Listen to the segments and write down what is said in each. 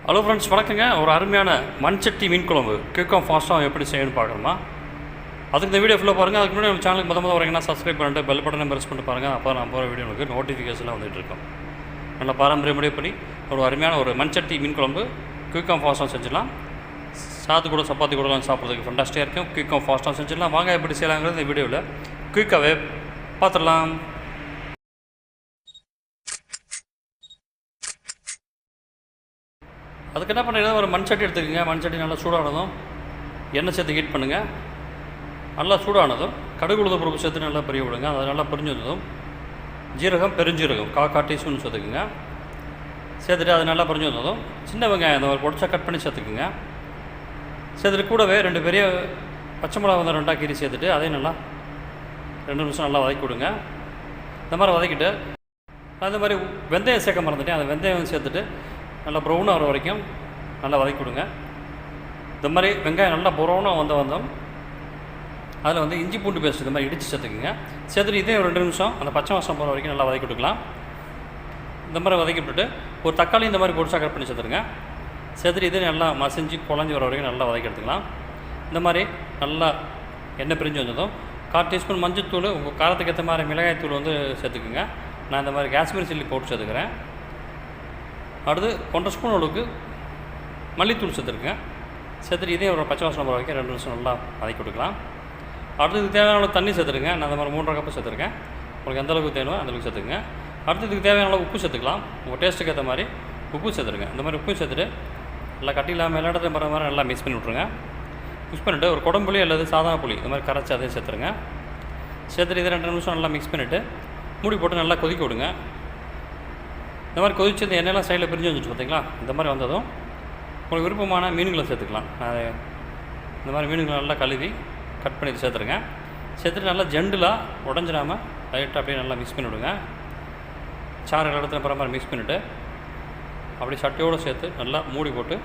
Hello friends, வணக்கங்க. ஒரு அருமையான மண்சட்டி மீன் குழம்பு குயிக்காக ஃபாஸ்ட்டாக எப்படி செய்யணும்னு பார்க்கணுமா? அதுக்கு இந்த வீடியோ ஃபுல்லாக பாருங்கள். அதுக்கு முன்னாடி நம்ம சேனலுக்கு முதல் வரீங்கன்னா சப்ஸ்கிரைப் பண்ணிட்டு பெல் பட்டனை ப்ரெஸ் பண்ணிட்டு பாருங்கள். அப்போ நான் போகிற வீடியோ உங்களுக்கு நோட்டிஃபிகேஷன்லாம் வந்துட்டு இருக்கும். நல்லா பாரம்பரிய முறைப்படி ஒரு அருமையான ஒரு மண்சட்டி மீன் குழம்பு குயிக்காக ஃபாஸ்ட்டாக செஞ்சிடலாம். சாத்து கூட சப்பாத்தி கூடலாம் சாப்பிட்றதுக்கு ஃபண்டாஸ்டியாக இருக்கும். குயிக்காக ஃபாஸ்ட்டாக செஞ்சிடலாம். வாங்க எப்படி செய்யலாங்கிறது இந்த வீடியோவில் குயிக்காகவே பார்த்துடலாம். அதுக்கு என்ன பண்ணுறீங்கன்னா, ஒரு மண் சட்டி எடுத்துக்கோங்க. மண் சட்டி நல்லா சூடானதும் எண்ணெய் சேர்த்து ஹீட் பண்ணுங்கள். நல்லா சூடானதும் கடுகு உளுந்த பருப்பு சேர்த்து நல்லா பெரிய விடுங்க. அது நல்லா பிரிஞ்சு வந்ததும் ஜீரகம் பெருஞ்சீரகம் 1/4 டீஸ்பூன் சேர்த்துக்குங்க. சேர்த்துட்டு அது நல்லா பிரிஞ்சு வந்ததும் சின்ன வெங்காயம் இந்த மாதிரி பொடிச்சா கட் பண்ணி சேர்த்துக்குங்க. சேர்த்துட்டு கூடவே 2 பெரிய பச்சை மிளகா வந்து 2 கீரி சேர்த்துட்டு அதையும் நல்லா 2 நிமிஷம் நல்லா வதக்கி விடுங்க. இந்த மாதிரி வதக்கிட்டு அந்த மாதிரி வெந்தயம் சேர்க்க மறந்துட்டேன். அந்த வெந்தயம் சேர்த்துட்டு நல்லா ப்ரௌனாக வர வரைக்கும் நல்லா வதக்கி விடுங்க. இந்த மாதிரி வெங்காயம் நல்லா ப்ரௌனாக வந்தோம் அதில் வந்து இஞ்சி பூண்டு பேஸ்ட் இந்த மாதிரி இடித்து சேர்த்துக்குங்க. சேர்த்துட்டு இதே ஒரு 2 நிமிஷம் அந்த பச்சை வாசம் போகிற வரைக்கும் நல்லா வதக்கி விட்டுக்கலாம். இந்த மாதிரி வதக்கி விட்டுட்டு ஒரு தக்காளி இந்த மாதிரி பொடிச்சா கட் பண்ணி சேர்த்துருங்க. சேர்த்துட்டு இதே நல்லா மசிஞ்சு குழஞ்சி வர வரைக்கும் நல்லா வதக்கி எடுத்துக்கலாம். இந்த மாதிரி நல்லா எண்ணெய் பிரிஞ்சு வந்ததும் 1/4 டீஸ்பூன் மஞ்சள், உங்கள் காரத்துக்கு ஏற்ற மாதிரி மிளகாய் தூள் வந்து சேர்த்துக்குங்க. நான் இந்த மாதிரி காஷ்மீரி சில்லி போட்டு சேர்த்துக்கிறேன். அடுத்து 1.5 ஸ்பூன் அளவுக்கு மல்லித்தூள் சேர்த்துருக்கேன். சேர்த்துட்டு இதே ஒரு பச்சை வாசனை போகிற வரைக்கும் 2 நிமிஷம் நல்லா வதக்கி விட்டுக்கலாம். அடுத்து இதுக்கு தேவையான அளவு தண்ணி சேர்த்துருங்க. நான் இந்த மாதிரி 3.5 கப்பு சேர்த்துருக்கேன். உங்களுக்கு எந்த அளவுக்கு தேவையோ அந்தளவுக்கு சேர்த்துக்குங்க. அடுத்து இதுக்கு தேவையான அளவு உப்பு சேர்த்துக்கலாம். உங்கள் டேஸ்ட்டுக்கு ஏற்ற மாதிரி உப்பு சேர்த்துருங்க. இந்த மாதிரி உப்பு சேர்த்துட்டு நல்லா கட்டி இல்லாமல் எல்லா இடத்துல போகிற மாதிரி நல்லா மிக்ஸ் பண்ணி விட்ருங்க. மிக்ஸ் பண்ணிவிட்டு ஒரு குடம்புளி அல்லது சாதா புளி இந்த மாதிரி கரைச்சி அதையும் சேர்த்துருங்க. சேர்த்துட்டு இதை 2 நிமிஷம் நல்லா மிக்ஸ் பண்ணிவிட்டு மூடி போட்டு நல்லா கொதிக்க விடுங்க. இந்த மாதிரி கொதிச்சு இந்த எண்ணெயெல்லாம் சைடில் பிரிஞ்சு வந்துச்சு பார்த்தீங்களா? இந்த மாதிரி வந்ததும் உங்களுக்கு விருப்பமான மீன்களை சேர்த்துக்கலாம். இந்த மாதிரி மீன்களை நல்லா கழுவி கட் பண்ணி சேர்த்துருங்க. சேர்த்துட்டு நல்லா ஜெண்டிலாக உடஞ்சிடாமல் லைட்டாக அப்படியே நல்லா மிக்ஸ் பண்ணி விடுங்க. சாறு இடத்துல போகிற மாதிரி மிக்ஸ் பண்ணிவிட்டு அப்படியே சட்டையோடு சேர்த்து நல்லா மூடி போட்டு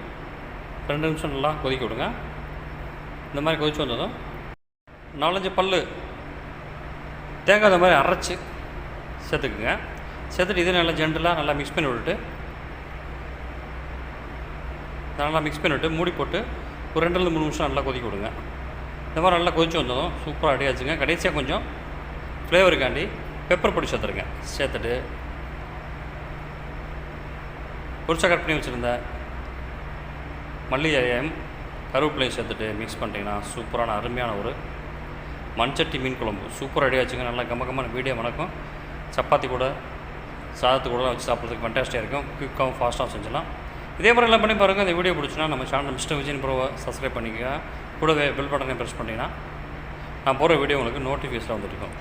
2 நிமிஷம் நல்லா கொதிக்க விடுங்க. இந்த மாதிரி கொதிச்சு வந்ததும் 4-5 பல் தேங்காய் இந்த மாதிரி அரைச்சி சேர்த்துக்குங்க. சேர்த்துட்டு இதே நல்லா ஜென்டலாக நல்லா மிக்ஸ் பண்ணி விட்டுட்டு மூடி போட்டு ஒரு 2-3 நிமிஷம் நல்லா கொதிக்க விடுங்க. இந்த மாதிரி நல்லா கொதிச்சு வந்ததும் சூப்பராக ரெடி ஆச்சுங்க. கடைசியாக கொஞ்சம் ஃப்ளேவருக்காண்டி பெப்பர் பொடி சேர்த்துருங்க. சேர்த்துட்டு பொரிச்சா கட் பண்ணி வச்சுருந்த மல்லிகையும் கருவேப்பிலையும் சேர்த்துட்டு மிக்ஸ் பண்ணிட்டீங்கன்னா சூப்பரான அருமையான ஒரு மண்சட்டி மீன் குழம்பு சூப்பராக ரெடி ஆச்சுங்க. நல்லா கம்ம வீடியோ வணக்கம். சப்பாத்தி கூட சாதத்து கூட வச்சு சாப்பிட்றதுக்கு ஃபண்டாஸ்டியாக இருக்கும். குயிக்காகவும் ஃபாஸ்ட்டாக செஞ்சலாம். இதே மாதிரி எல்லாம் பண்ணி பாருங்கள். இந்த வீடியோ பிடிச்சினா நம்ம சேனல் மிஸ்டர் விஜயன் ப்ரோவை சப்ஸ்கிரைப் பண்ணிக்க. கூடவே பெல் பட்டனை ப்ரெஸ் பண்ணிங்கன்னா நான் போகிற வீடியோ உங்களுக்கு நோட்டிஃபிகேஷன் வந்துருக்கும்.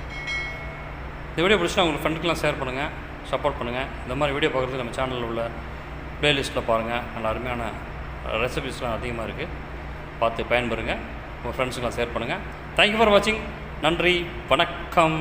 இந்த வீடியோ பிடிச்சினா உங்களுக்கு ஃப்ரெண்டுக்கெலாம் ஷேர் பண்ணுங்கள், சப்போர்ட் பண்ணுங்கள். இந்த மாதிரி வீடியோ பார்க்குறதுக்கு நம்ம சேனலில் உள்ள ப்ளேலிஸ்ட்டில் பாருங்கள். நல்ல அருமையான ரெசிபிஸ்லாம் அதிகமாக இருக்குது. பார்த்து பயன்பெறுங்க. உங்கள் ஃப்ரெண்ட்ஸுக்கெலாம் ஷேர் பண்ணுங்கள். தேங்க்யூ ஃபார் வாட்சிங். நன்றி, வணக்கம்.